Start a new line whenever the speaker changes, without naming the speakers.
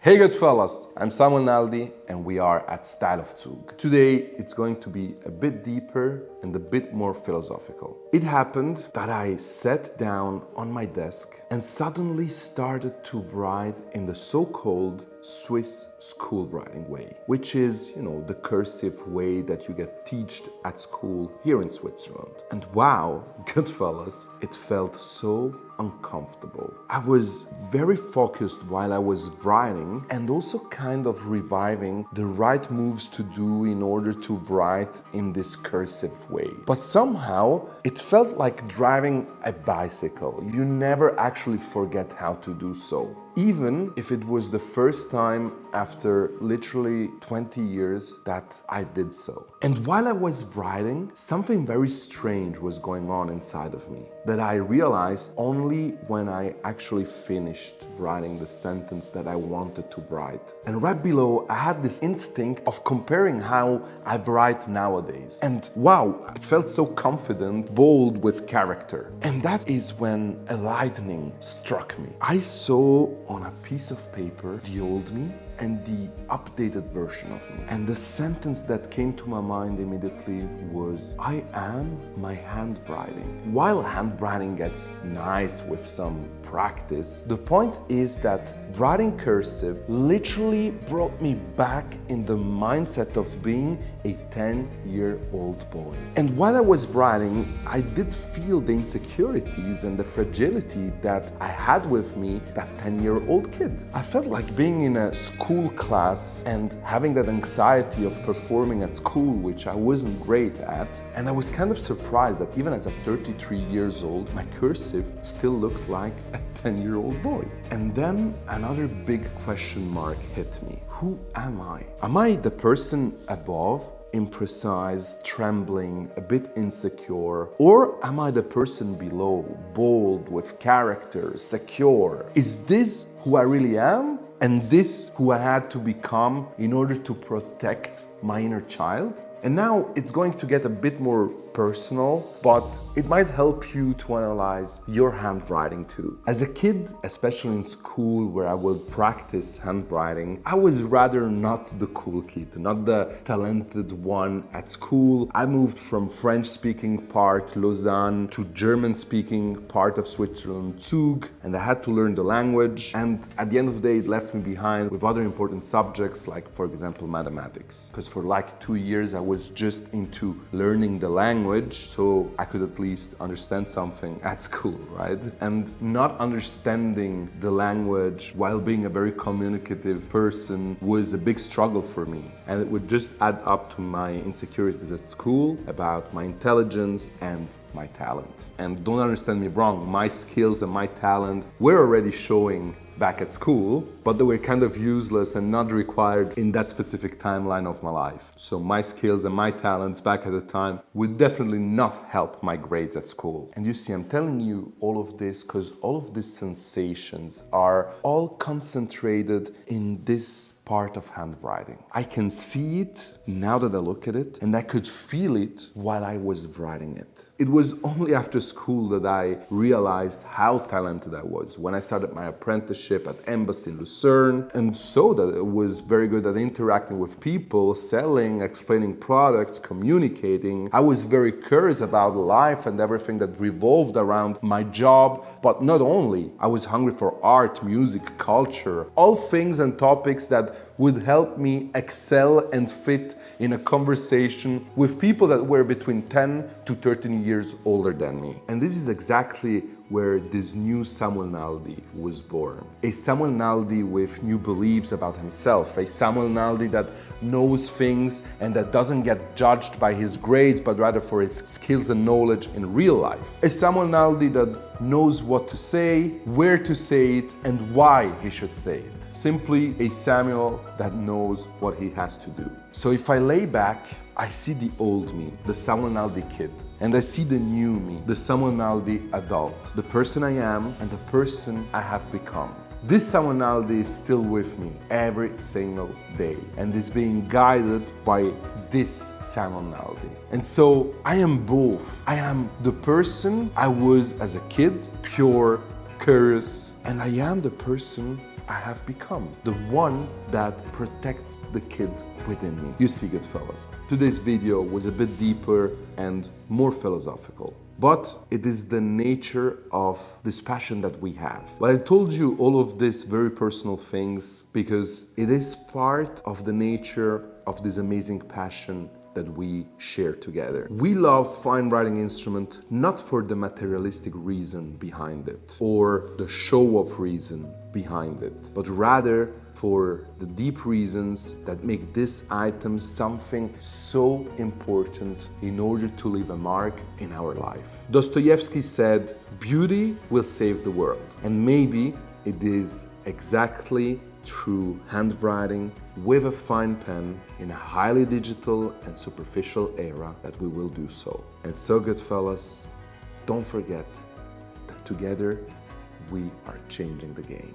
Hey Goodfellas, I'm Naldi and we are at Styleofzug. Today it's going to be a bit deeper and a bit more philosophical. It happened that I sat down on my desk and suddenly started to write in the so-called Swiss school writing way, which is, the cursive way that you get taught at school here in Switzerland. And wow, Goodfellas, it felt so uncomfortable. I was very focused while I was writing and also kind of reviving the right moves to do in order to write in this cursive way. But somehow it felt like driving a bicycle. You never actually forget how to do so. Even if it was the first time after literally 20 years that I did so. And while I was writing, something very strange was going on inside of me that I realized only when I actually finished writing the sentence that I wanted to write. And right below, I had this instinct of comparing how I write nowadays. And wow, I felt so confident, bold with character. And that is when a lightning struck me. I saw on a piece of paper the old me and the updated version of me. And the sentence that came to my mind immediately was, I am my handwriting. While handwriting gets nice with some practice, the point is that writing cursive literally brought me back in the mindset of being a 10-year-old boy. And while I was writing, I did feel the insecurities and the fragility that I had with me, that 10-year-old kid. I felt like being in a school class and having that anxiety of performing at school, which I wasn't great at. And I was kind of surprised that even as a 33 years old, my cursive still looked like a 10-year-old boy. And then another big question mark hit me. Who am I? Am I the person above, imprecise, trembling, a bit insecure? Or am I the person below, bold, with character, secure? Is this who I really am? And this who I had to become in order to protect my inner child? And now it's going to get a bit more personal, but it might help you to analyze your handwriting too. As a kid, especially in school where I would practice handwriting, I was rather not the cool kid, not the talented one at school. I moved from French-speaking part, Lausanne, to German-speaking part of Switzerland, Zug, and I had to learn the language. And at the end of the day, it left me behind with other important subjects, like, for example, mathematics. Because for like 2 years, I was just into learning the language, so I could at least understand something at school, right? And not understanding the language while being a very communicative person was a big struggle for me. And it would just add up to my insecurities at school about my intelligence and my talent. And don't understand me wrong, my skills and my talent were already showing back at school, but they were kind of useless and not required in that specific timeline of my life. So my skills and my talents back at the time would definitely not help my grades at school. And you see, I'm telling you all of this because all of these sensations are all concentrated in this part of handwriting. I can see it now that I look at it, and I could feel it while I was writing it. It was only after school that I realized how talented I was when I started my apprenticeship at Embassy Lucerne, and saw that it was very good at interacting with people, selling, explaining products, communicating. I was very curious about life and everything that revolved around my job, but not only. I was hungry for art, music, culture, all things and topics that would help me excel and fit in a conversation with people that were between 10 to 13 years older than me. And this is exactly where this new Samuel Naldi was born. A Samuel Naldi with new beliefs about himself, a Samuel Naldi that knows things and that doesn't get judged by his grades, but rather for his skills and knowledge in real life. A Samuel Naldi that knows what to say, where to say it, and why he should say it. Simply a Samuel that knows what he has to do. So if I lay back, I see the old me, the Samuel Naldi kid, and I see the new me, the Samuel Naldi adult, the person I am and the person I have become. This Samuel Naldi is still with me every single day and is being guided by this Samuel Naldi. And so I am both. I am the person I was as a kid, pure, curious, and I am the person I have become, the one that protects the kid within me. You see, Goodfellas, today's video was a bit deeper and more philosophical. But it is the nature of this passion that we have. But I told you all of these very personal things because it is part of the nature of this amazing passion that we share together. We love fine writing instrument not for the materialistic reason behind it or the show-off reason behind it, but rather for the deep reasons that make this item something so important in order to leave a mark in our life. Dostoevsky said, "Beauty will save the world." And maybe it is exactly through handwriting with a fine pen in a highly digital and superficial era that we will do so. And so, Goodfellas, don't forget that together we are changing the game.